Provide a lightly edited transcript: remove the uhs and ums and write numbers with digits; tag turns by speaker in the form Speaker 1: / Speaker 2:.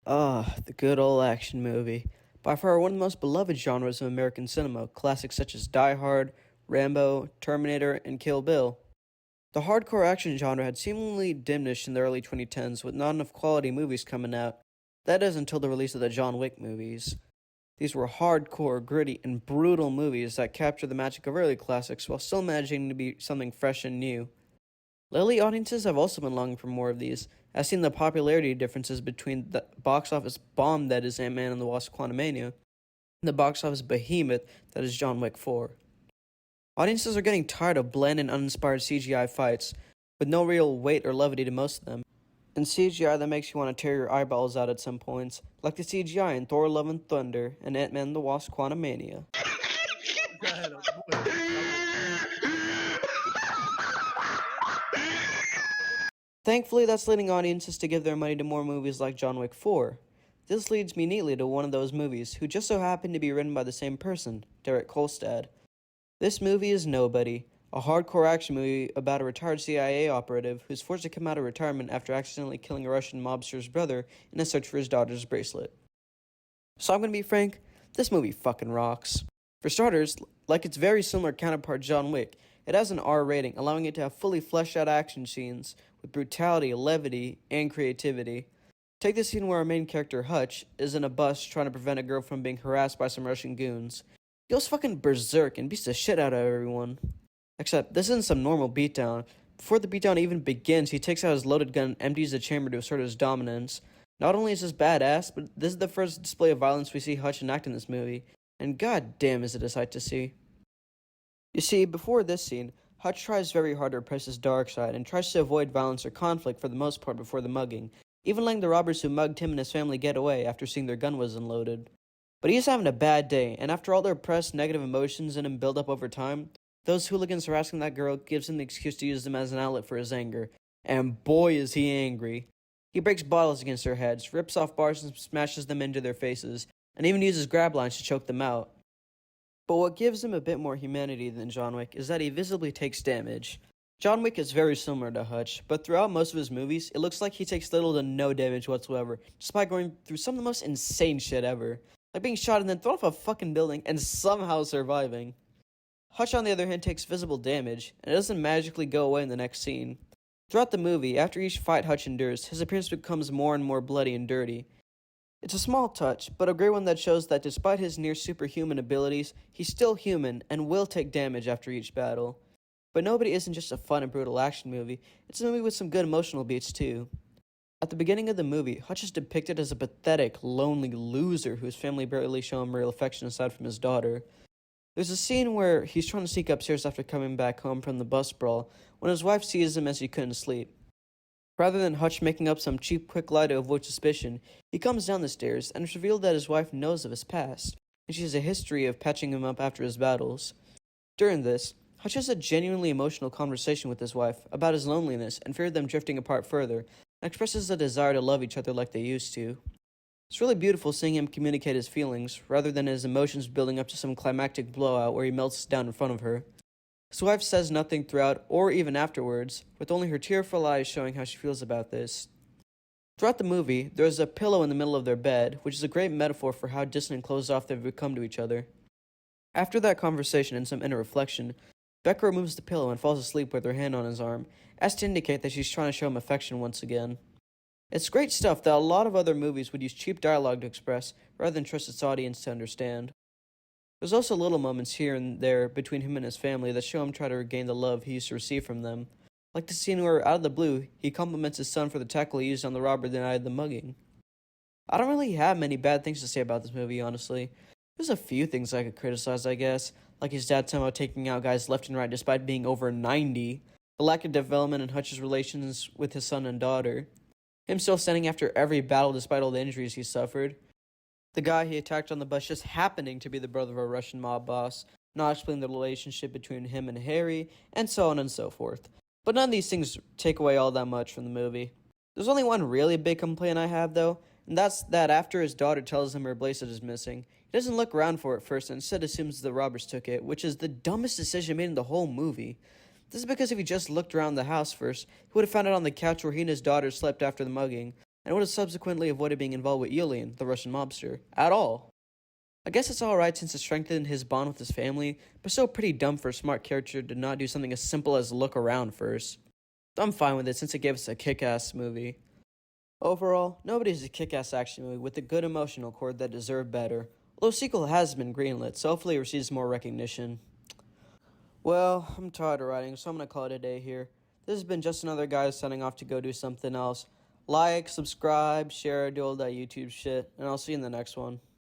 Speaker 1: Ah, the good old action movie. By far one of the most beloved genres of American cinema, classics such as Die Hard, Rambo, Terminator, and Kill Bill. The hardcore action genre had seemingly diminished in the early 2010s with not enough quality movies coming out. That is until the release of the John Wick movies. These were hardcore, gritty, and brutal movies that captured the magic of early classics while still managing to be something fresh and new. Lately, audiences have also been longing for more of these. I've seen the popularity differences between the box office bomb that is Ant-Man and the Wasp Quantumania and the box office behemoth that is John Wick 4. Audiences are getting tired of bland and uninspired CGI fights, with no real weight or levity to most of them, and CGI that makes you want to tear your eyeballs out at some points, like the CGI in Thor Love and Thunder and Ant-Man and the Wasp Quantumania.
Speaker 2: Go ahead, boy.
Speaker 1: Thankfully, that's leading audiences to give their money to more movies like John Wick 4. This leads me neatly to one of those movies, who just so happened to be written by the same person, Derek Kolstad. This movie is Nobody, a hardcore action movie about a retired CIA operative who's forced to come out of retirement after accidentally killing a Russian mobster's brother in a search for his daughter's bracelet. So I'm gonna be frank, this movie fucking rocks. For starters, like its very similar counterpart John Wick, it has an R rating, allowing it to have fully fleshed out action scenes with brutality, levity, and creativity. Take the scene where our main character, Hutch, is in a bus trying to prevent a girl from being harassed by some Russian goons. He goes fucking berserk and beats the shit out of everyone. Except, this isn't some normal beatdown. Before the beatdown even begins, he takes out his loaded gun and empties the chamber to assert his dominance. Not only is this badass, but this is the first display of violence we see Hutch enact in this movie, and god damn is it a sight to see. You see, before this scene, Hutch tries very hard to repress his dark side and tries to avoid violence or conflict for the most part before the mugging, even letting the robbers who mugged him and his family get away after seeing their gun was unloaded. But he's having a bad day, and after all the repressed negative emotions in him build up over time, those hooligans harassing that girl gives him the excuse to use them as an outlet for his anger. And boy is he angry. He breaks bottles against their heads, rips off bars and smashes them into their faces, and even uses grab lines to choke them out. But what gives him a bit more humanity than John Wick is that he visibly takes damage. John Wick is very similar to Hutch, but throughout most of his movies, it looks like he takes little to no damage whatsoever, despite going through some of the most insane shit ever. Like being shot and then thrown off a fucking building and somehow surviving. Hutch, on the other hand, takes visible damage, and it doesn't magically go away in the next scene. Throughout the movie, after each fight Hutch endures, his appearance becomes more and more bloody and dirty. It's a small touch, but a great one that shows that despite his near superhuman abilities, he's still human and will take damage after each battle. But Nobody isn't just a fun and brutal action movie, it's a movie with some good emotional beats too. At the beginning of the movie, Hutch is depicted as a pathetic, lonely loser whose family barely show him real affection aside from his daughter. There's a scene where he's trying to sneak upstairs after coming back home from the bus brawl when his wife sees him as he couldn't sleep. Rather than Hutch making up some cheap quick lie to avoid suspicion, he comes down the stairs and it's revealed that his wife knows of his past, and she has a history of patching him up after his battles. During this, Hutch has a genuinely emotional conversation with his wife about his loneliness and fear of them drifting apart further, and expresses a desire to love each other like they used to. It's really beautiful seeing him communicate his feelings, rather than his emotions building up to some climactic blowout where he melts down in front of her. His wife says nothing throughout or even afterwards, with only her tearful eyes showing how she feels about this. Throughout the movie, there is a pillow in the middle of their bed, which is a great metaphor for how distant and closed off they've become to each other. After that conversation and some inner reflection, Becca removes the pillow and falls asleep with her hand on his arm, as to indicate that she's trying to show him affection once again. It's great stuff that a lot of other movies would use cheap dialogue to express, rather than trust its audience to understand. There's also little moments here and there between him and his family that show him try to regain the love he used to receive from them. Like the scene where, out of the blue, he compliments his son for the tackle he used on the robber the night of the mugging. I don't really have many bad things to say about this movie, honestly. There's a few things I could criticize, I guess, like his dad somehow taking out guys left and right despite being over 90, the lack of development in Hutch's relations with his son and daughter, him still standing after every battle despite all the injuries he suffered, the guy he attacked on the bus just happening to be the brother of a Russian mob boss, not explaining the relationship between him and Harry, and so on and so forth. But none of these things take away all that much from the movie. There's only one really big complaint I have, though, and that's that after his daughter tells him her bracelet is missing, he doesn't look around for it first and instead assumes the robbers took it, which is the dumbest decision made in the whole movie. This is because if he just looked around the house first, he would have found it on the couch where he and his daughter slept after the mugging, and would have subsequently avoided being involved with Yulian, the Russian mobster, at all. I guess it's alright since it strengthened his bond with his family, but still pretty dumb for a smart character to not do something as simple as look around first. I'm fine with it since it gave us a kick-ass movie. Overall, Nobody's a kick-ass action movie with a good emotional core that deserved better, although a sequel has been greenlit, so hopefully it receives more recognition. Well, I'm tired of writing, so I'm gonna call it a day here. This has been just another guy signing off to go do something else. Like, subscribe, share, do all that YouTube shit, and I'll see you in the next one.